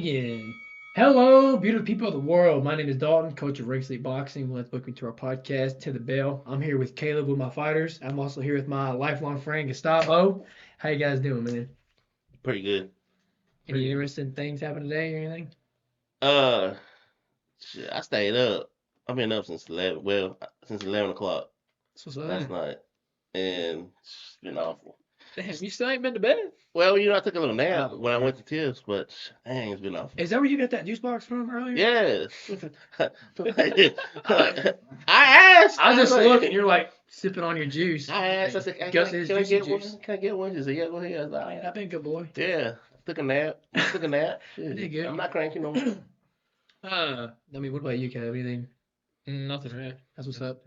begin. Hello, beautiful people of the world. My name is Dalton, coach of Ring Sleep Boxing. Let's welcome you to our podcast, To the Bell. I'm here with Caleb with my fighters. I'm also here with my lifelong friend, Gustavo. How you guys doing, man? Pretty good. Any interesting things happen today or anything? Uh, shit, I stayed up. I've been up since 11. Well, since 11 o'clock What's up? last night, and it's been awful. Damn, you still ain't been to bed? Well, I took a little nap Oh, when I okay. went to Tips, but dang, it's been awful. Is that where you got that juice box from earlier? Yes. I I asked. I just like, look and you're like sipping on your juice. I asked. I said, "Can Gus I, is can I juicy get one? juice. Can I get one?" She said, "Yeah, go ahead." I was like, Man, I've been a good boy. "Yeah." Took a nap. Took a nap. I did good. I'm not cranky no more. What about you, Caleb? Anything? Nothing, man. That's what's up.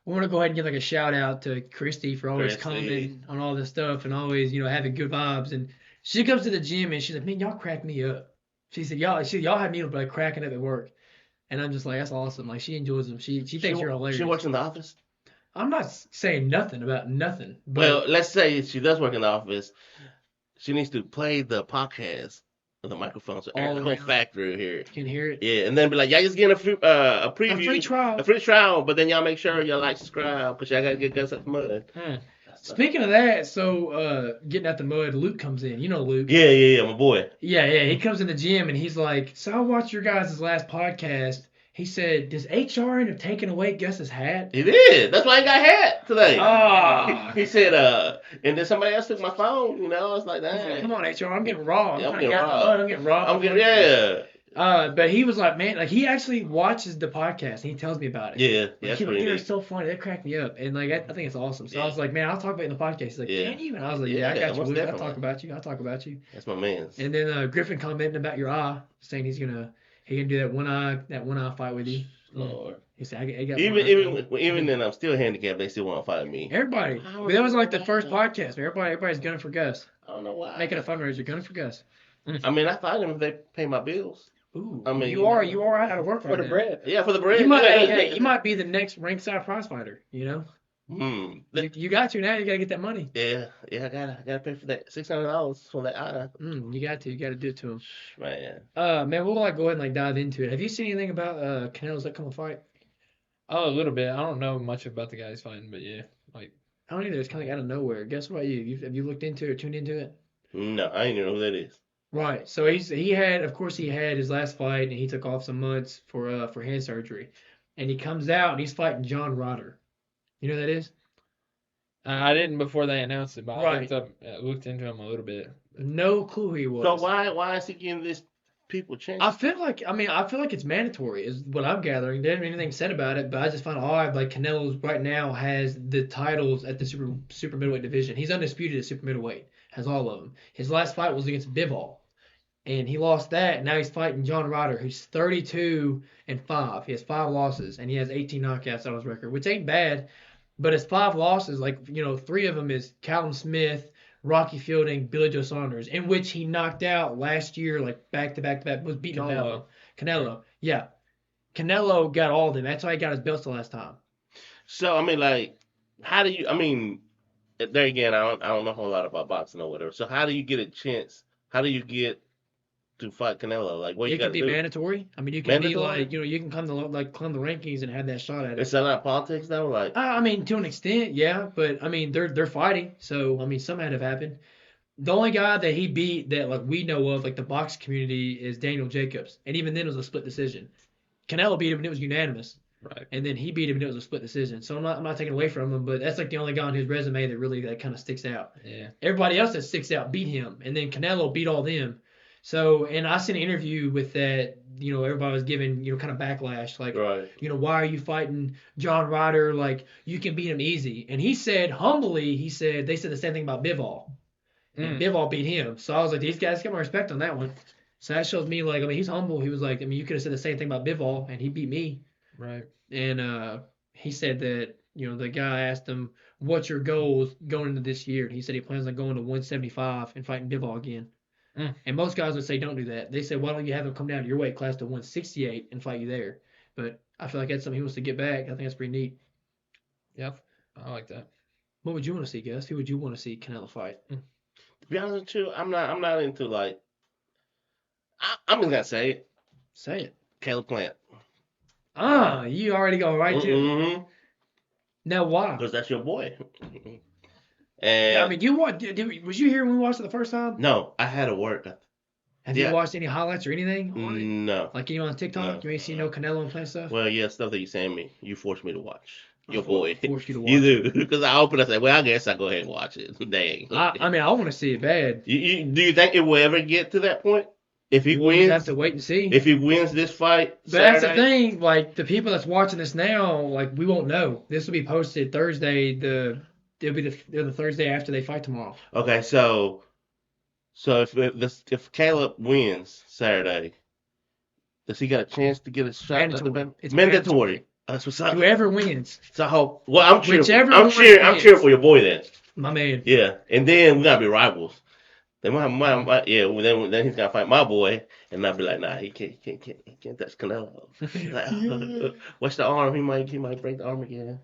We want to go ahead and give like a shout out to Christy for always Christy. commenting on all this stuff and always, having good vibes. And she comes to the gym and she's like, "Man, y'all crack me up." She said, y'all have me like cracking up at work." And I'm just like, "That's awesome." Like she enjoys them. She thinks you're hilarious. She works in the office. I'm not saying nothing about nothing, but Well, let's say she does work in the office. She needs to play the podcast on the microphone so All the whole around. factory here. you can hear it. Yeah, and then be like, y'all just getting a A preview, free trial. a free trial, but then y'all make sure y'all like, subscribe, because y'all gotta get Gus out the mud. Speaking of that, so getting out the mud, Luke comes in. You know Luke. Yeah, my boy. Yeah, he comes in the gym and he's like, "So I watched your guys' last podcast." He said, "Does HR end up taking away Gus's hat?" He did. That's why I got hat today. Ah. He said, and then somebody else took my phone. I was like, He's like, dang. "Come on, HR, I'm getting raw. Yeah, I'm trying to getting get out the raw. mud. I'm getting raw." I'm getting, yeah. But he was like, "Man, like he actually watches the podcast and he tells me about it." Yeah, Like, that's he's like, pretty "They're neat. so funny. They crack me up." And like, I think it's awesome. So I Yeah. was like, "Man, I'll talk about it in the podcast." He's like, Yeah. "Can you?" And I was like, "Yeah, I Yeah, got you, most Luke. I'll definitely. talk about you. I'll talk about you." That's my man's. And then Griffin commenting about your eye, saying he can do that one eye fight with you. Lord. He said, I got Even then, I'm still handicapped. They still want to fight me. everybody. But that was like the first podcast. Everybody's gunning for Gus. I don't know why. Making a fundraiser, gunning for Gus. I mean, I fight them if they pay my bills. Ooh, I mean, you are out of work For right the now. bread. Yeah, for the bread. You might, yeah. hey, you might be the next ringside prize fighter. You got to now. You gotta get that money. Yeah, I gotta pay for that $600 for that eye. You got to do it to him. Man. Man, we'll go ahead and dive into it. Have you seen anything about Canelo's upcoming fight? Oh, a little bit. I don't know much about the guys fighting, but yeah. I don't either. It's kind of out of nowhere. Guess what? Have you looked into it, tuned into it? No, I ain't even know who that is. Right. So he had his last fight and he took off some months for hand surgery, and he comes out and he's fighting John Rodder. You know who that is? I didn't before they announced it, but Right. I looked into him a little bit. No clue who he was. So why is he giving this people chance? I feel like it's mandatory is what I'm gathering. There isn't anything said about it, but I just find it odd. Like Canelo's right now has the titles at the super middleweight division. He's undisputed at super middleweight. Has all of them. His last fight was against Bivol, and he lost that. Now he's fighting John Rodder, who's 32-5. He has 5 losses, and he has 18 knockouts on his record, which ain't bad. But his 5 losses, 3 of them is Callum Smith, Rocky Fielding, Billy Joe Saunders, in which he knocked out last year, back to back, was beating all of them. Canelo, yeah. Canelo got all of them. That's why he got his belts the last time. So I mean, how do you? I mean, there again, I don't know a whole lot about boxing or whatever. So how do you get a chance? How do you get to fight Canelo? Like, what you It got could to be do? mandatory. I mean, you can be Mandatory? you can climb the rankings and have that shot at it. Is that not politics though? Like, I mean, to an extent, yeah, but I mean, they're fighting, so I mean, some had to have happened. The only guy that he beat that we know of, the box community, is Daniel Jacobs, and even then it was a split decision. Canelo beat him and it was unanimous, Right. and then he beat him and it was a split decision. So I'm not taking away from him, but that's the only guy on his resume that really kind of sticks out. Yeah. Everybody else that sticks out beat him, and then Canelo beat all them. So, and I seen an interview with that. Everybody was giving kind of backlash, right? Why are you fighting John Ryder? You can beat him easy. And he said humbly, they said the same thing about Bivol. And Bivol beat him. So I was like, these guys got my respect on that one. So that shows me, he's humble. He was like, you could have said the same thing about Bivol, and he beat me. Right. And he said that, the guy asked him, what's your goals going into this year? And he said he plans on going to 175 and fighting Bivol again. And most guys would say don't do that. They say, why don't you have him come down to your weight class to 168 and fight you there? But I feel like that's something he wants to get back. I think that's pretty neat. Yep. I like that. What would you want to see, Gus? Who would you want to see Canelo fight? To be honest with you, I'm not into I'm just gonna say it. Say it. Caleb Plant. You already go right to it. Mm-hmm. Now why? Because that's your boy. Yeah, I And mean, you watch? Was you here when we watched it the first time? no, I had to work. Have Yeah. you watched any highlights or anything on it? No. Like you on TikTok? No. You ain't seen no Canelo and Plant stuff? Well, yeah, stuff that you send me. You forced me to watch. Your I boy. forced you to watch. You do. Because I opened, I said, well, I guess I'll go ahead and watch it. Dang. I mean, I want to see it bad. Do you think it will ever get to that point? If he We'll just have wins, to wait and see. if he wins this fight, But that's the Saturday, thing. Like the people that's watching this now, like we won't know. This will be posted Thursday. It'll be the Thursday after they fight tomorrow. Okay, so if Caleb wins Saturday, does he got a chance to get a shot? Mandatory. It's mandatory. That's what's up. Whoever wins, So I hope. Well, I'm cheering. Whichever I'm one cheering. I'm wins. cheering for your boy then. my man. Yeah, and then we gotta be rivals. Then then he's gonna fight my boy, and I'll be like, nah, he can't touch Canelo. Like, what's the arm? He might break the arm again.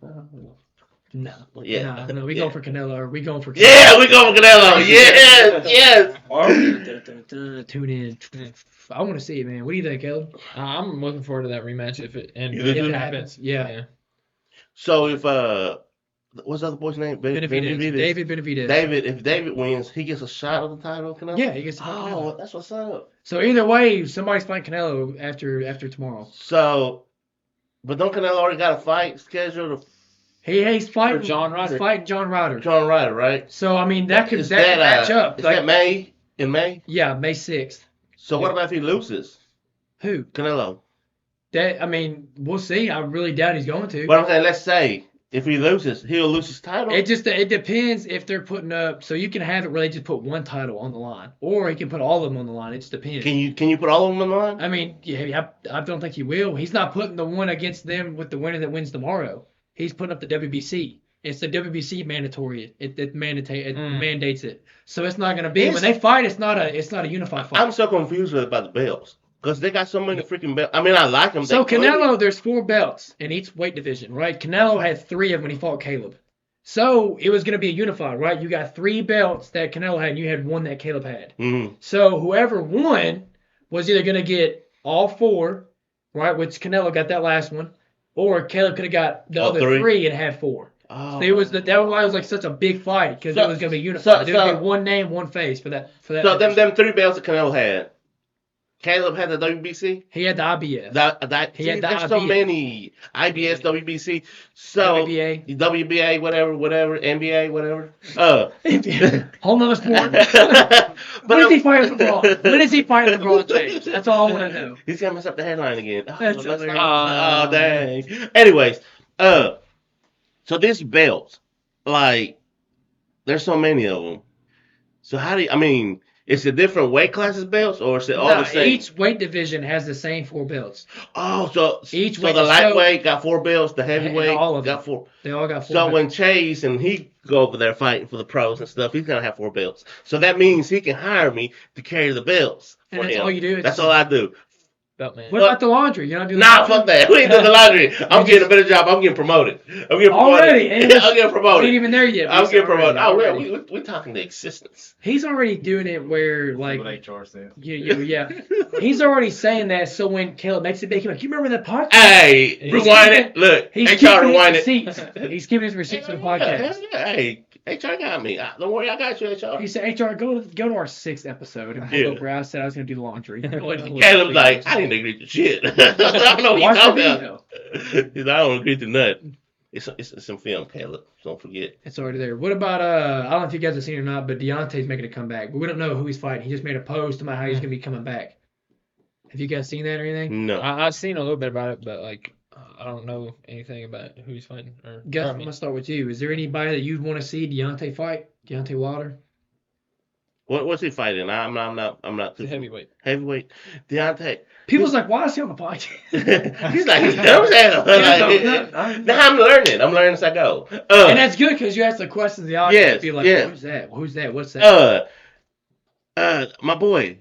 No, Yeah, no, we yeah. going for Canelo. Or we going for Canelo. Yeah, we go for Canelo. Yes. Tune in. I want to see it, man. What do you think, Caleb? I'm looking forward to that rematch if it You if do? it happens. Yeah. So if what's the other boy's name? Benavidez. David Benavidez. If David wins, he gets a shot of the title. Canelo. Yeah, he gets. Oh, that's what's up. So either way, somebody's fighting Canelo after tomorrow. So, but don't Canelo already got a fight scheduled? He's fighting John Ryder. He's fighting John Ryder. John Ryder, right? So I mean that could Is match up. Is Like, that May? In May? yeah, May 6th. So what about if he loses? Who? Canelo. That I mean, we'll see. I really doubt he's going to. But I'm saying, let's say if he loses, he'll lose his title. It depends if they're putting up. So you can have it where they just put one title on the line, or he can put all of them on the line. It just depends. Can you put all of them on the line? I mean, yeah, I don't think he will. He's not putting the one against them with the winner that wins tomorrow. He's putting up the WBC. It's the WBC mandatory. It mandates it. So it's not going to be when they fight. It's not a unified fight. I'm so confused about the belts because they got so many freaking belts. I mean, I like them. So Canelo, there's 4 belts in each weight division, right? Canelo had 3 of them when he fought Caleb. So it was going to be a unified, right? You got 3 belts that Canelo had, and you had 1 that Caleb had. Mm-hmm. So whoever won was either going to get all 4, right? Which Canelo got that last one, or Caleb could have got the All other 3? 3 and had 4. Oh. So that was why it was like such a big fight because it was going to be unified. There would be one name, one face for that. So them 3 belts that Canelo had. Caleb had the WBC. He had the IBF. There's so many IBS, WBC, so WBA, whatever, NBA, whatever. Whole nother sport. When is he fighting LeBron? When is he fighting LeBron James? That's all I want to know. He's gonna mess up the headline again. That's Oh, dang. Anyways, so this belt, like, there's so many of them. So how do you, I mean, is it different weight classes belts or is it all the same? Each weight division has the same 4 belts. Oh, so Each the lightweight got 4 belts, the heavyweight all of got them. 4. They all got 4 So belts. when Chase and he go over there fighting for the pros and stuff, he's gonna have 4 belts. So that means he can hire me to carry the belts for And that's him. all you do? That's all I do. Belt man. What about the laundry? You don't do the Nah, laundry? fuck that. We ain't doing the laundry. I'm getting a better job. I'm getting promoted. Already? I'm getting We ain't promoted. even there yet. I'm getting promoted. Already. We're talking the existence. He's already doing it where, like, What HR said. yeah. He's already saying that, so when Caleb makes it big, he's like, you remember that podcast? Hey, rewind it. Look, He's HR keeping rewind his it. receipts. He's keeping his receipts for the podcast. Hey, HR got me. Don't worry, I got you, HR. He said, HR, go to our 6th episode. And Yeah. where I said I was going to do the laundry. Caleb's like, I didn't agree to shit. I don't know what Watch he's the talking about. video. He's like, I don't agree to nothing. It's some film, Caleb. Don't forget. It's already there. What about, I don't know if you guys have seen it or not, but Deontay's making a comeback. But we don't know who he's fighting. He just made a post about how he's going to be coming back. Have you guys seen that or anything? No. I've seen a little bit about it, but like I don't know anything about who he's fighting. Gus, I'm going to start with you. Is there anybody that you'd want to see Deontay fight? Deontay Wilder? What's he fighting? I'm not It's too a heavyweight. Heavyweight. Deontay. People's like, why is he on the podcast? He's like, he's dumb as hell. Like, now I'm learning. I'm learning as I go. And that's good because you ask the questions the audience. Yes, Be like, yeah. who's that? Who's that? What's that? My boy.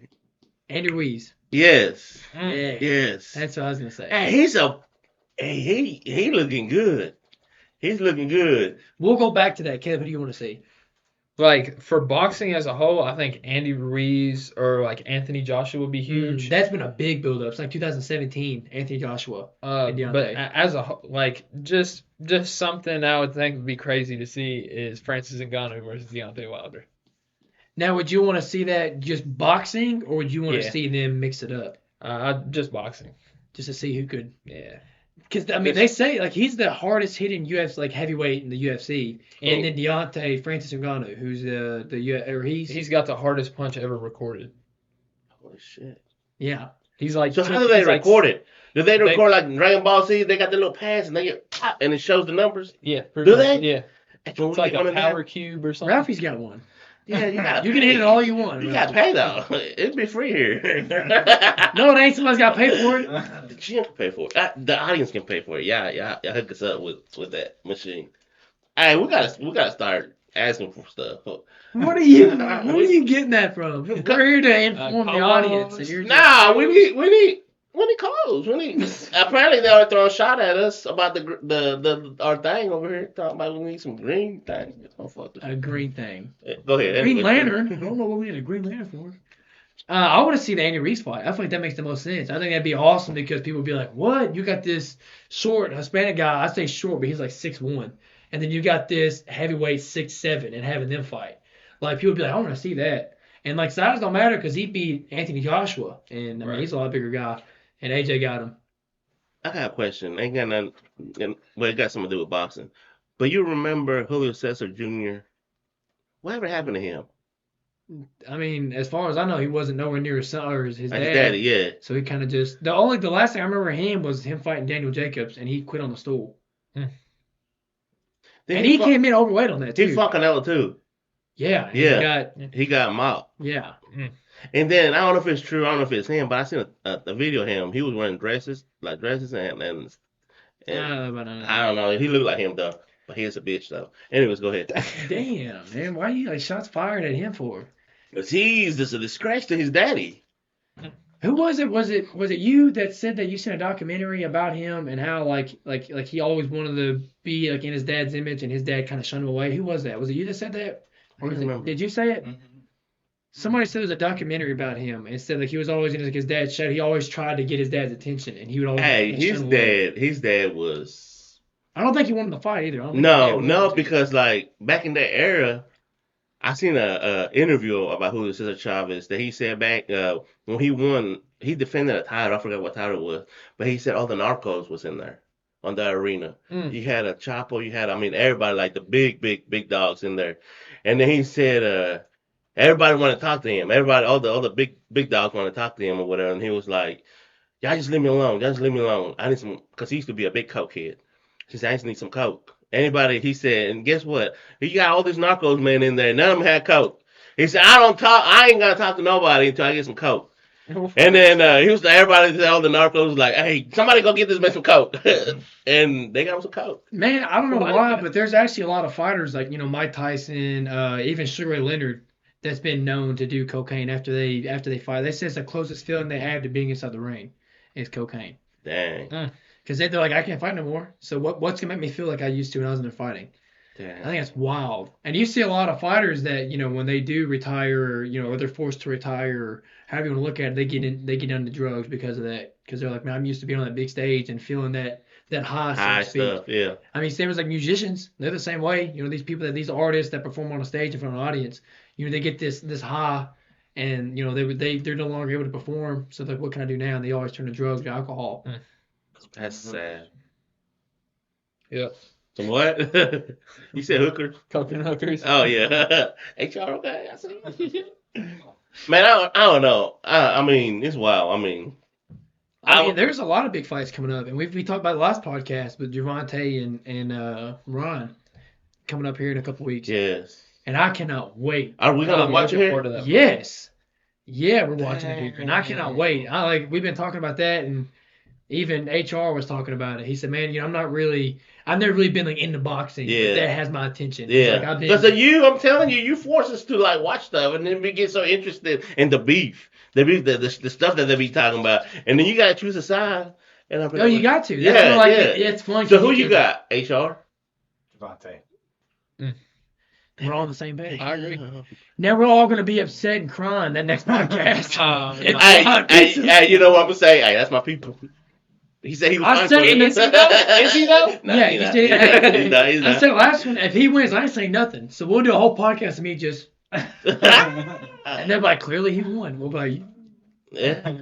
Andy Ruiz. Yes. Yeah. Yes. That's what I was going to say. Hey, he looking good. He's looking good. We'll go back to that. Caleb, who do you want to see? Like for boxing as a whole, I think Andy Ruiz or like Anthony Joshua would be huge. That's been a big build-up. It's like 2017, Anthony Joshua and But Deontay. as a like just something I would think would be crazy to see is Francis Ngannou versus Deontay Wilder. Now, would you want to see that just boxing, or would you want to Yeah. see them mix it up Just boxing. just to see who could? Yeah. Because I mean, they say like he's the hardest hitting UFC like heavyweight in the UFC, and then Deontay Francis Ngannou, who's He's got the hardest punch ever recorded. Holy shit. yeah. He's like So how do they he's like- record it? Do they record like Dragon Ball Z? They got the little pads and they get pop and it shows the numbers. Yeah. Do they? Yeah. It's It's like a power cube or something. Ralphie's got one. Yeah, you got. You can hit it all you want. You got to pay though. It'd be free here. No, it ain't. Somebody's got to pay for it. The gym can pay for it. The audience can pay for it. Yeah, hook us up with that machine. Hey, we gotta start asking for stuff. What are you getting that from? We're here to inform the audience. And you're just- Nah, we need calls. Apparently they are throwing shot at us about the our thing over here. Talking about we need some green things. a green thing. Go ahead. Green Anyway. Lantern. I don't know what we need a Green Lantern for. I want to see the Andy Reese fight. I feel like that makes the most sense. I think that'd be awesome because people would be like, "What? You got this short Hispanic guy? I say short, but he's like 6'1", and then you got this heavyweight 6'7", and having them fight. Like people would be like, I want to see that. And like size don't matter because he beat Anthony Joshua, and I mean he's a lot bigger guy, and AJ got him. I got a question. Ain't got nothing. Well, it got something to do with boxing. But you remember Julio Cesar Jr.? Whatever happened to him? I mean, as far as I know, he wasn't nowhere near his son or his His dad. daddy, yeah. So he kind of just the last thing I remember him was him fighting Daniel Jacobs, and he quit on the stool. Then And he came in overweight on that too. He fucking Canelo too. Yeah. He got mopped. Yeah. And then I don't know if it's true. I don't know if it's him, but I seen a video of him. He was wearing dresses, and I don't know. He looked like him though, but he is a bitch though. Anyways, go ahead. Damn, man. Why are you like shots fired at him for? Cause he's just a disgrace to his daddy. Who was it? Was it you that said that you seen a documentary about him and how like he always wanted to be like in his dad's image and his dad kind of shunned him away? Who was that? Was it you that said that? Or did you say it? Mhm. Somebody said there was a documentary about him and said like he was always in his dad's shadow. He always tried to get his dad's attention and he would always. Hey, get his shunned away. dad was. I don't think he wanted to fight either. I don't think his dad No, wanted to. because like back in that era, I seen a interview about Julio Cesar Chavez that he said back when he won, he defended a title. I forgot what title it was, but he said all the narcos was in there on the arena. You had a Chapo, everybody like the big dogs in there, and then he said everybody wanted to talk to him. Everybody, all the big dogs wanted to talk to him or whatever, and he was like, y'all just leave me alone. Y'all just leave me alone. I need some, because he used to be a big coke kid. He said, I just need some coke. Anybody, he said, and guess what? You got all these narcos men in there. None of them had coke. He said, I ain't gonna talk to nobody until I get some coke. And then he was everybody, all the narcos was like, hey, somebody go get this man some coke. And they got him some coke. Man, I don't know why, but there's actually a lot of fighters like Mike Tyson, even Sugar Ray Leonard, that's been known to do cocaine after they fight. They say it's the closest feeling they have to being inside the ring is cocaine. Dang. Because they're like, I can't fight no more. So what's gonna make me feel like I used to when I was in there fighting? I Dang. think that's wild. And you see a lot of fighters that when they do retire, or they're forced to retire, or however you want to look at it, they get into drugs because of that. Because they're like, man, I'm used to being on that big stage and feeling that high, so High to speak. stuff, yeah. I mean, same as like musicians, they're the same way. These artists that perform on a stage in front of an audience, they get this high, and they're no longer able to perform. So they're like, what can I do now? And they always turn to drugs or alcohol. That's sad. Yeah. Some what? You said hookers? Coke and hookers. Oh yeah. HR okay? I see. Man, I don't know. I mean, it's wild. I mean, There's a lot of big fights coming up, and we talked about the last podcast with Gervonta and Ron coming up here in a couple weeks. yes. And I cannot wait. Are we gonna watch it Part here? of that. Yes. Yeah, we're watching it here, and I cannot wait. We've been talking about that, and even HR was talking about it. He said, "Man, I've never really been like into boxing, Yeah. but that has my attention." He's like, Yeah. I've been, Because of you, I'm telling you, you force us to like watch stuff, and then we get so interested in the beef, the stuff that they be talking about, and then you gotta choose a side. And I'm oh, you got to. That's Yeah, what, yeah. It's fun. So who you got? HR? Gervonta. We're all on the same page. I agree. Now we're all going to be upset and crying that next podcast. If Hey, Ron hey, beats us. hey, you know what I'm gonna say? Hey, that's my people. He said he was I fine said for it. it. Is he though? Is he though? Nah, Yeah, he he not. did. Hey, He's not. He's I not. said last one, if he wins, I ain't saying nothing. So we'll do a whole podcast of me just, and they're like, clearly he won. We'll be like, Yeah.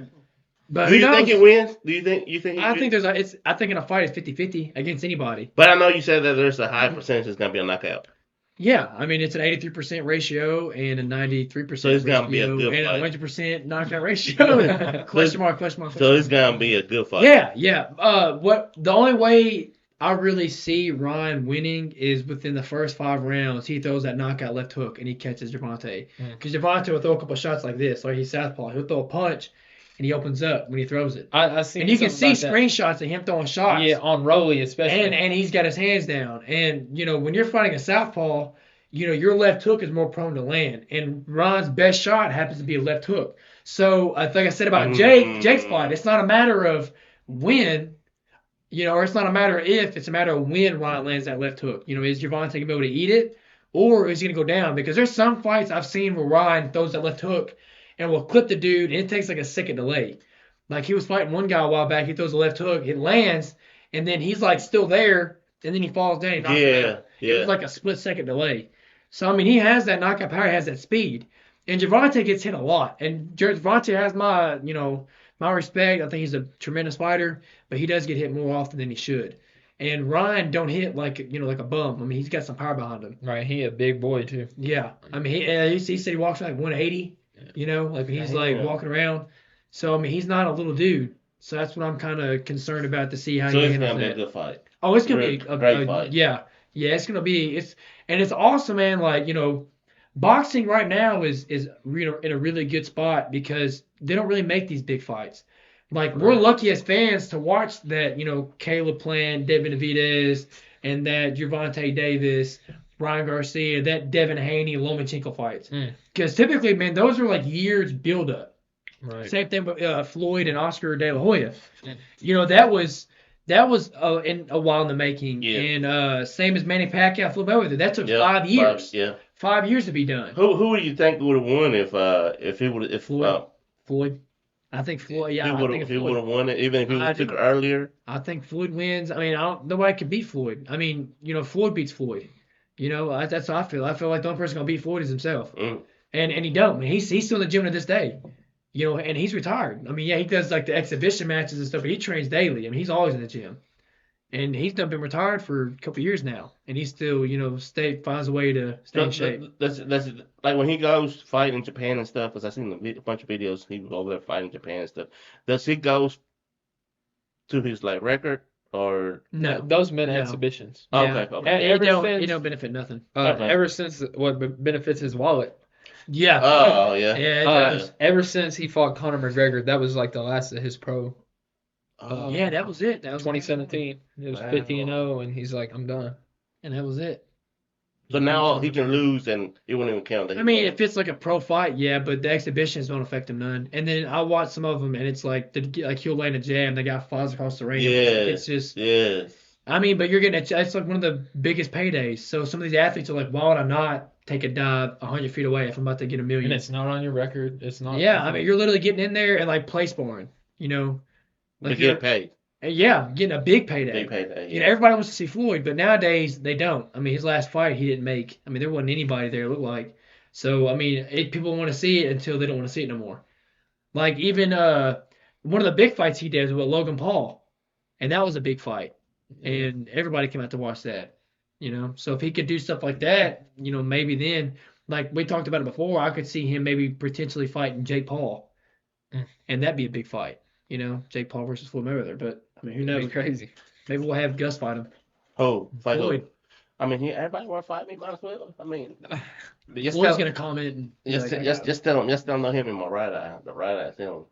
but Do who you think he knows? wins? Do you think he I think wins? I think in a fight it's 50-50 against anybody. But I know you said that there's a high percentage it's gonna be a knockout. Yeah, I mean it's an 83% ratio and a 93% So it's gonna be a ratio good and fight. a 100% knockout ratio. Question mark, question mark. So Question it's mark. gonna be a good fight. Yeah. What the only way I really see Ryan winning is within the first 5 rounds. He throws that knockout left hook and he catches Gervonta. Because Gervonta will throw a couple shots like this, like he's southpaw. He'll throw a punch and he opens up when he throws it. I seen And you can see something about screenshots of him throwing shots. that. Yeah, on Rolly especially. And he's got his hands down. And when you're fighting a southpaw, your left hook is more prone to land. And Ron's best shot happens to be a left hook. So like I said about Jake's fight, it's not a matter of when, or it's not a matter of if, it's a matter of when Ron lands that left hook. Is Gervonta gonna be able to eat it, or is he gonna go down? Because there's some fights I've seen where Ryan throws that left hook and will clip the dude, and it takes like a second delay. Like he was fighting one guy a while back, he throws a left hook, it lands, and then he's like still there, and then he falls down. And knocks him out. It was like a split second delay. So I mean, he has that knockout power, he has that speed, and Gervonta gets hit a lot. And Gervonta has my respect. I think he's a tremendous fighter, but he does get hit more often than he should. And Ryan don't hit like a bum. I mean, he's got some power behind him. Right, he a big boy too. Yeah, I mean, he said he walks around like 180. Like he's like walking around. So I mean, he's not a little dude. So that's what I'm kind of concerned about to see how So he it's handles gonna be a that. good fight. Oh, it's gonna be Great, great fight. Yeah, it's gonna be and it's awesome, man. Like boxing right now is in a really good spot because they don't really make these big fights. Like we're lucky as fans to watch that Caleb Plant, Benavidez, and that Gervonta Davis, Ryan Garcia, that Devin Haney, Lomachenko fights. Because typically, man, those are like years build up. Right. Same thing with Floyd and Oscar De La Hoya. That was in a while in the making. Yeah. And same as Manny Pacquiao, Floyd Mayweather. That took 5 years. 5 years to be done. Who do you think would have won if he would Floyd. I think Floyd. Yeah, if he would have won it, even if he took it earlier. I think Floyd wins. I mean, nobody can beat Floyd. I mean, Floyd beats Floyd. That's how I feel. I feel like the only person gonna beat Floyd is himself. And he don't. I mean, he's still in the gym to this day. And he's retired. I mean, yeah, he does like the exhibition matches and stuff, but he trains daily. I mean, he's always in the gym. And he's been retired for a couple years now, and he still, finds a way to stay in shape. That's like when he goes to fight in Japan and stuff. Because I seen a bunch of videos. He was over there fighting in Japan and stuff. Does he go to his record or No? Those men exhibitions. Okay. It don't benefit nothing. Ever since what benefits his wallet. Yeah. Oh yeah. Yeah. It does. Ever since he fought Conor McGregor, that was like the last of his pro. Yeah, that was it. That was 2017. It was 50-0, and he's like, I'm done. And that was it. So now he can lose, and it wouldn't even count. I mean, if it's like a pro fight, yeah, but the exhibitions don't affect him none. And then I watch some of them, and it's like he'll land a jab, the guy flies across the ring. It's just. Yes. I mean, but you're getting it's like one of the biggest paydays. So some of these athletes are like, why would I not take a dive 100 feet away if I'm about to get $1 million? And it's not on your record. It's not. Yeah, I mean, you're literally getting in there and like play sparring. Like get paid. Yeah, getting a big payday. Big payday. Yeah. Everybody wants to see Floyd, but nowadays they don't. I mean, his last fight he didn't make. I mean, there wasn't anybody there. It looked like. So I mean, people want to see it until they don't want to see it no more. Like even one of the big fights he did was with Logan Paul, and that was a big fight, and everybody came out to watch that. So if he could do stuff like that, maybe then, like we talked about it before, I could see him maybe potentially fighting Jake Paul, and that'd be a big fight. Jake Paul versus Floyd Mayweather. But I mean, who knows? That'd be crazy. Maybe we'll have Gus fight him. Oh, fight Floyd. Floyd. I mean, everybody want to fight me, might as well. I mean, Floyd's gonna comment. And just tell him, know him in my right eye. The right eye, tell him.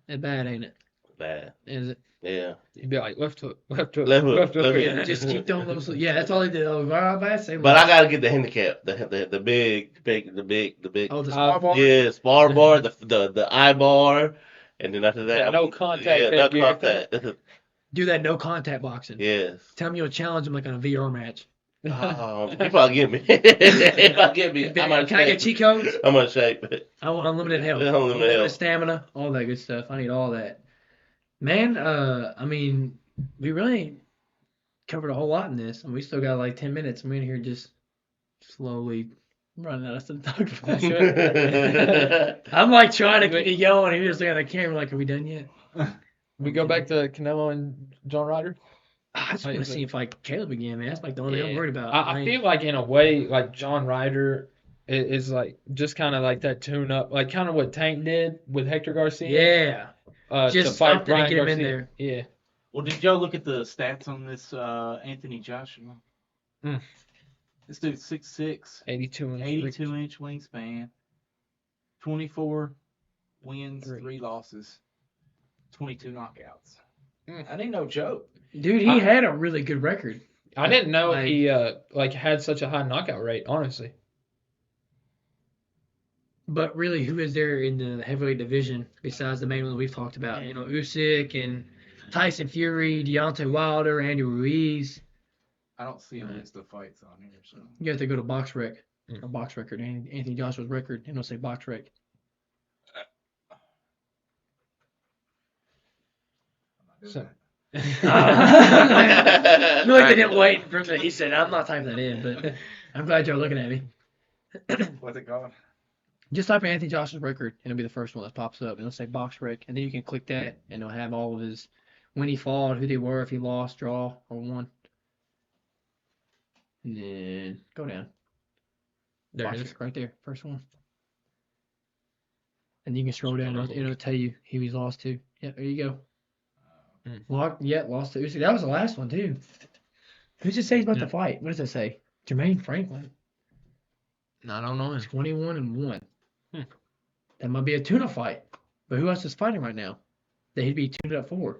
It's bad, ain't it? Bad. Is it? Yeah. You'd be like left hook, left hook, Left hook, left hook. left hook. Yeah, just keep throwing those. Yeah, that's all he did. Oh, But I gotta get the handicap, the big. Oh, the spar bar. Yeah, spar bar, the eye bar, and then after that, Yeah, no contact. Yeah, no contact. Do that no contact boxing. Yes. Tell him you'll challenge him like on a VR match. You probably get me. If I get me, I'm out of Can I get shape. cheat codes? I'm out of shape. I want unlimited health, Unlimited health. stamina, all that good stuff. I need all that. Man, I mean, we really covered a whole lot in this, and we still got like 10 minutes. And we're in here just slowly running out of stuff to talk about. I'm like trying to keep it going. He was looking at the camera like, are we done yet? We go back to Canelo and John Ryder. I just want to see if like Caleb again, man. That's like the only thing I'm worried about. I feel like in a way, like John Ryder is like just kind of like that tune up, like kind of what Tank did with Hector Garcia. Yeah. To Just fight something to Brian get him in Garcia. there. Yeah. Well, did y'all look at the stats on this Anthony Joshua? Mm. This dude's 6'6", 82-inch wingspan, 24 wins, 3 losses, 22 knockouts. That ain't no joke. Dude, he had a really good record. I didn't know Like- he had such a high knockout rate. Honestly, But really, who is there in the heavyweight division besides the main ones we've talked about? You know, Usyk and Tyson Fury, Deontay Wilder, Andy Ruiz. I don't see a list of fights on here. So. You have to go to Box Rec, or Box Record, Anthony Joshua's record, and it'll say Box Rec. So, I feel like they didn't wait for him to, he said, I'm not typing that in, but I'm glad y'all looking at me. What's it called? Just type in Anthony Joshua's record, and it'll be the first one that pops up. It'll say Box Rec, and then you can click that, and it'll have all of his, when he fought, who they were, if he lost, draw, or won. And then go down. there Box it is. Rec right there, first one. And you can scroll down, it'll tell you who he's lost to. Yep, there you go. Lost to Usyk. That was the last one, too. Who just say he's about to fight? What does it say? Jermaine Franklin. I don't know. 21-1. That might be a tuna fight. But who else is fighting right now that he'd be tuned up for?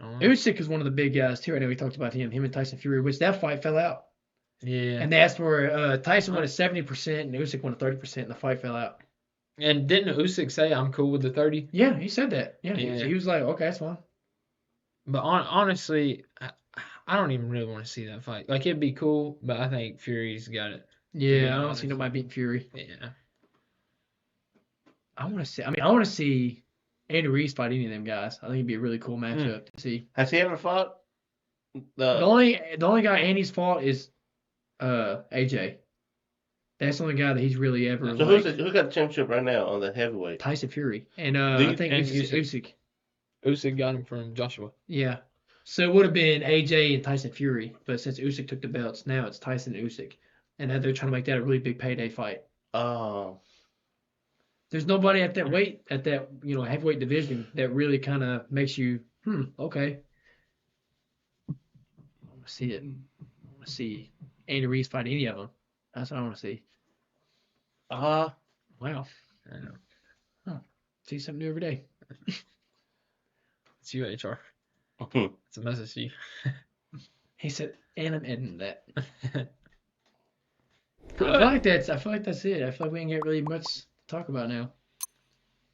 Usyk is one of the big guys, too. I know we talked about him and Tyson Fury, which that fight fell out. Yeah. And they asked for Tyson won at 70% and Usyk won at 30%, and the fight fell out. And didn't Usyk say I'm cool with the 30? Yeah, he said that. Yeah, Yeah. He was like, okay, that's fine. But honestly, I don't even really want to see that fight. Like it'd be cool, but I think Fury's got it. Yeah, I don't see nobody beating Fury. Yeah. I want to see Andy Ruiz fight any of them guys. I think it'd be a really cool matchup to see. Has he ever fought? The only guy Andy's fought is AJ. That's the only guy that he's really ever. So like, who got the championship right now on the heavyweight? Tyson Fury, and I think and Usyk. Usyk got him from Joshua. Yeah. So it would have been AJ and Tyson Fury, but since Usyk took the belts, now it's Tyson and Usyk, and they're trying to make that a really big payday fight. Oh. There's nobody at that weight, at that heavyweight division that really kind of makes you, okay. I want to see it. I want to see Andy Ruiz fight any of them. That's what I want to see. Wow. I know. See something new every day. It's you, HR. It's a message to you. He said, and I'm editing that. I feel like that's it. I feel like we didn't get really much to talk about now.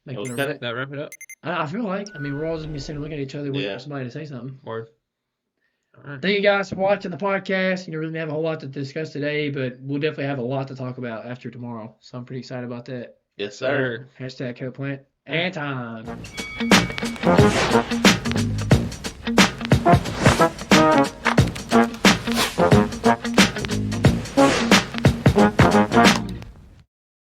Like, Okay. whatever. That wrap it up? I feel like, we're all just gonna be sitting looking at each other waiting Yeah. for somebody to say something. Word. All right. Thank you guys for watching the podcast. We didn't have a whole lot to discuss today, but we'll definitely have a lot to talk about after tomorrow. So I'm pretty excited about that. Yes, sir. Hashtag co-plant and time.